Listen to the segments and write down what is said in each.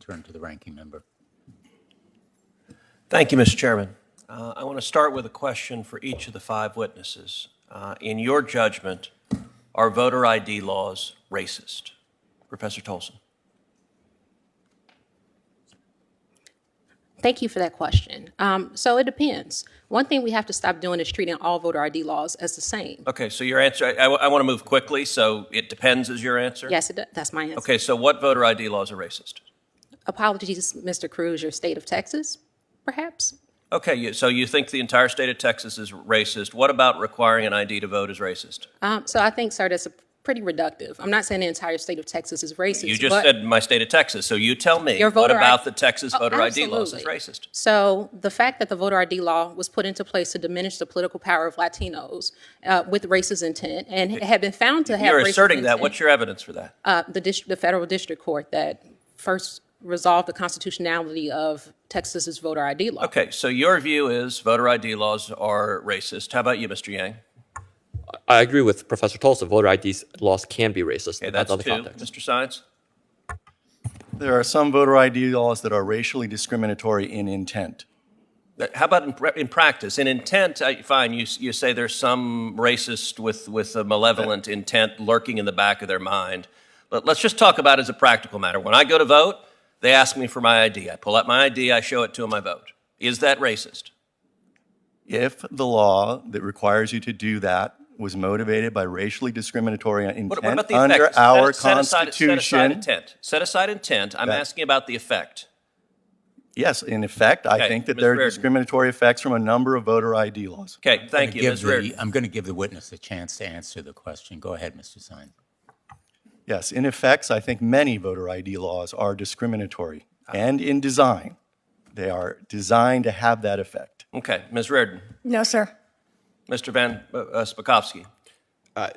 turn to the ranking member. Thank you, Mr. Chairman. I want to start with a question for each of the five witnesses. In your judgment, are voter ID laws racist? Professor Tolson. Thank you for that question. So it depends. One thing we have to stop doing is treating all voter ID laws as the same. Okay, so your answer, I want to move quickly, so it depends is your answer? Yes, that's my answer. Okay, so what voter ID laws are racist? Apologies, Mr. Cruz, your state of Texas, perhaps? Okay, so you think the entire state of Texas is racist. What about requiring an ID to vote is racist? So I think, sir, that's pretty reductive. I'm not saying the entire state of Texas is racist. You just said my state of Texas, so you tell me, what about the Texas voter ID laws is racist? So the fact that the voter ID law was put into place to diminish the political power of Latinos with racist intent and had been found to have You're racist asserting intent, that. What's your evidence for that? the federal district court that first resolved the constitutionality of Texas's voter ID law. Okay, so your view is voter ID laws are racist. How about you, Mr. Yang? I agree with Professor Tolson. Voter ID laws can be racist. Okay, that's other two. context. Mr. Science? There are some voter ID laws that are racially discriminatory in intent. How about in practice? In intent, fine, you say there's some racist with a malevolent intent lurking in the back of their mind. But let's just talk about it as a practical matter. When I go to vote, they ask me for my ID. I pull out my ID, I show it to them, I vote. Is that racist? If the law that requires you to do that was motivated by racially discriminatory intent What about the under effect? our Set aside Constitution. intent. Set aside intent. I'm asking about the effect. Yes, in effect, I Okay, think that Ms. there are Reardon. discriminatory effects from a number of voter ID laws. Okay, thank you, Ms. Reardon. I'm going to give the witness a chance to answer the question. Go ahead, Mr. Sines. Yes, in effects, I think many voter ID laws are discriminatory. And in design, they are designed to have that effect. Okay, Ms. Reardon. No, sir. Mr. Van Spakovsky.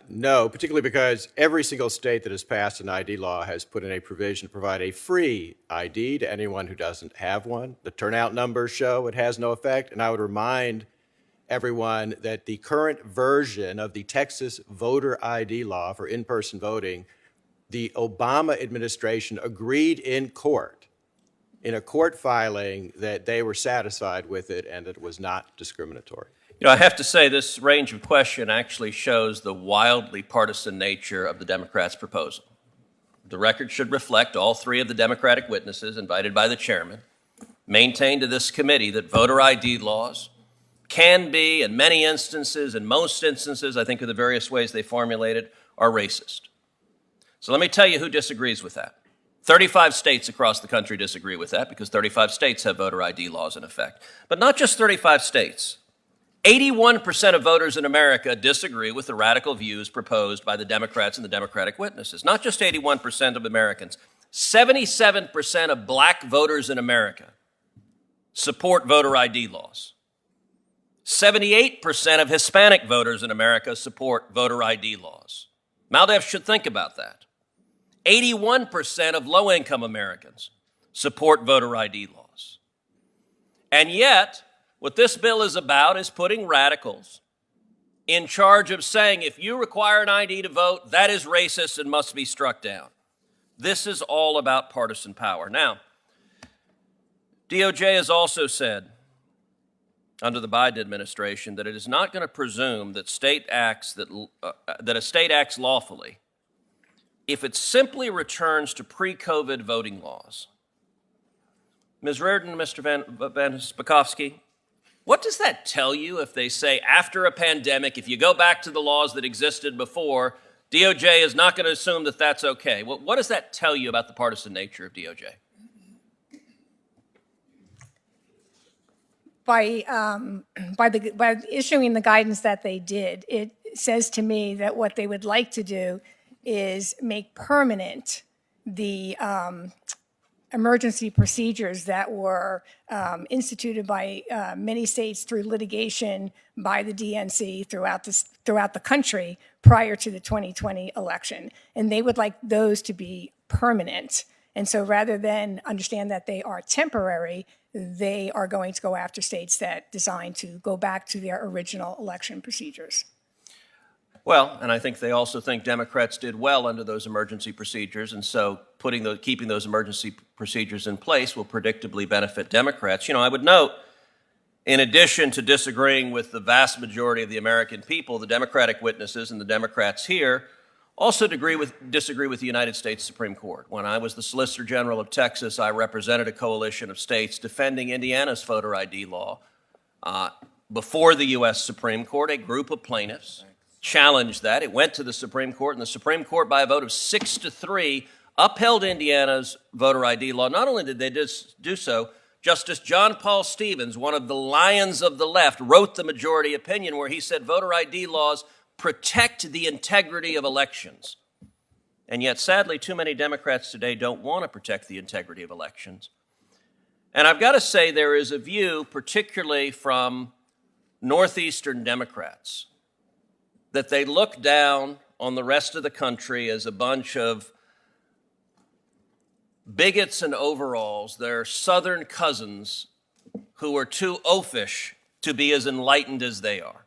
No, particularly because every single state that has passed an ID law has put in a provision to provide a free ID to anyone who doesn't have one. The turnout numbers show it has no effect, and I would remind everyone that the current version of the Texas voter ID law for in-person voting, the Obama administration agreed in court, in a court filing, that they were satisfied with it and that it was not discriminatory. You know, I have to say this range of question actually shows the wildly partisan nature of the Democrats' proposal. The record should reflect all three of the Democratic witnesses invited by the chairman maintained to this committee that voter ID laws can be, in many instances, in most instances, I think of the various ways they formulated, are racist. So let me tell you who disagrees with that. 35 states across the country disagree with that because 35 states have voter ID laws in effect. But not just 35 states. 81% of voters in America disagree with the radical views proposed by the Democrats and the Democratic witnesses. Not just 81% of Americans. 77% of black voters in America support voter ID laws. 78% of Hispanic voters in America support voter ID laws. MALDEF should think about that. 81% of low-income Americans support voter ID laws. And yet, what this bill is about is putting radicals in charge of saying, if you require an ID to vote, that is racist and must be struck down. This is all about partisan power. Now, DOJ has also said, under the Biden administration, that it is not going to presume that a state acts lawfully if it simply returns to pre-COVID voting laws. Ms. Reardon, Mr. Van Spakovsky, what does that tell you if they say after a pandemic, if you go back to the laws that existed before, DOJ is not going to assume that that's okay? What does that tell you about the partisan nature of DOJ? By issuing the guidance that they did, it says to me that what they would like to do is make permanent the emergency procedures that were instituted by many states through litigation by the DNC throughout the country prior to the 2020 election. And they would like those to be permanent. And so rather than understand that they are temporary, they are going to go after states that design to go back to their original election procedures. Well, and I think they also think Democrats did well under those emergency procedures, and so keeping those emergency procedures in place will predictably benefit Democrats. You know, I would note, in addition to disagreeing with the vast majority of the American people, the Democratic witnesses and the Democrats here also disagree with the United States Supreme Court. When I was the Solicitor General of Texas, I represented a coalition of states defending Indiana's voter ID law. Before the U.S. Supreme Court, a group of plaintiffs challenged that. It went to the Supreme Court, and the Supreme Court, by a vote of 6-3, upheld Indiana's voter ID law. Not only did they do so, Justice John Paul Stevens, one of the lions of the left, wrote the majority opinion where he said voter ID laws protect the integrity of elections. And yet, sadly, too many Democrats today don't want to protect the integrity of elections. And I've got to say, there is a view, particularly from Northeastern Democrats, that they look down on the rest of the country as a bunch of bigots and overalls, their Southern cousins who are too oafish to be as enlightened as they are.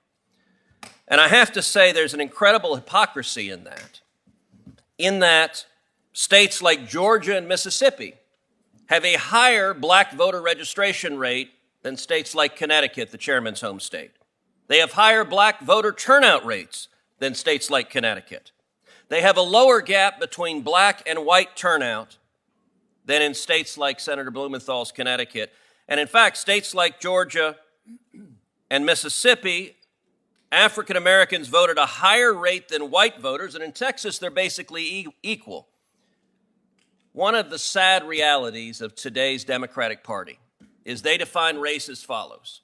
And I have to say, there's an incredible hypocrisy in that states like Georgia and Mississippi have a higher black voter registration rate than states like Connecticut, the chairman's home state. They have higher black voter turnout rates than states like Connecticut. They have a lower gap between black and white turnout than in states like Senator Blumenthal's Connecticut. And in fact, states like Georgia and Mississippi, African Americans vote at a higher rate than white voters, and in Texas, they're basically equal. One of the sad realities of today's Democratic Party is they define race as follows.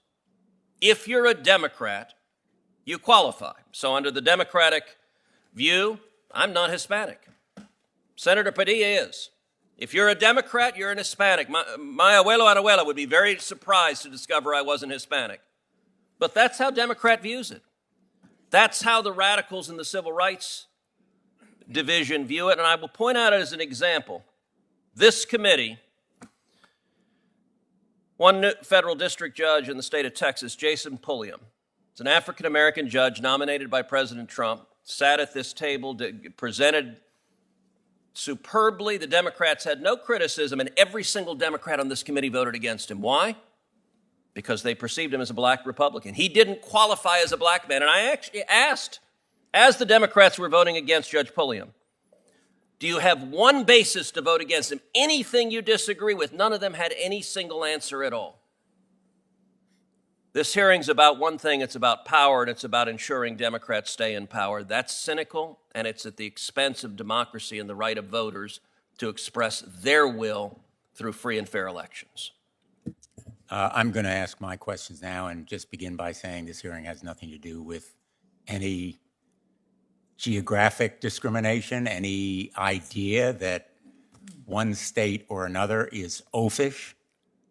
If you're a Democrat, you qualify. So under the Democratic view, I'm not Hispanic. Senator Padilla is. If you're a Democrat, you're an Hispanic. My abuelo and abuela would be very surprised to discover I wasn't Hispanic. But that's how Democrat views it. That's how the radicals in the civil rights division view it. And I will point out as an example, this committee, one federal district judge in the state of Texas, Jason Pulliam, is an African-American judge nominated by President Trump, sat at this table, presented superbly. The Democrats had no criticism, and every single Democrat on this committee voted against him. Why? Because they perceived him as a black Republican. He didn't qualify as a black man. And I actually asked, as the Democrats were voting against Judge Pulliam, do you have one basis to vote against him? Anything you disagree with? None of them had any single answer at all. This hearing's about one thing. It's about power, and it's about ensuring Democrats stay in power. That's cynical, and it's at the expense of democracy and the right of voters to express their will through free and fair elections. I'm going to ask my questions now and just begin by saying this hearing has nothing to do with any geographic discrimination, any idea that one state or another is oafish.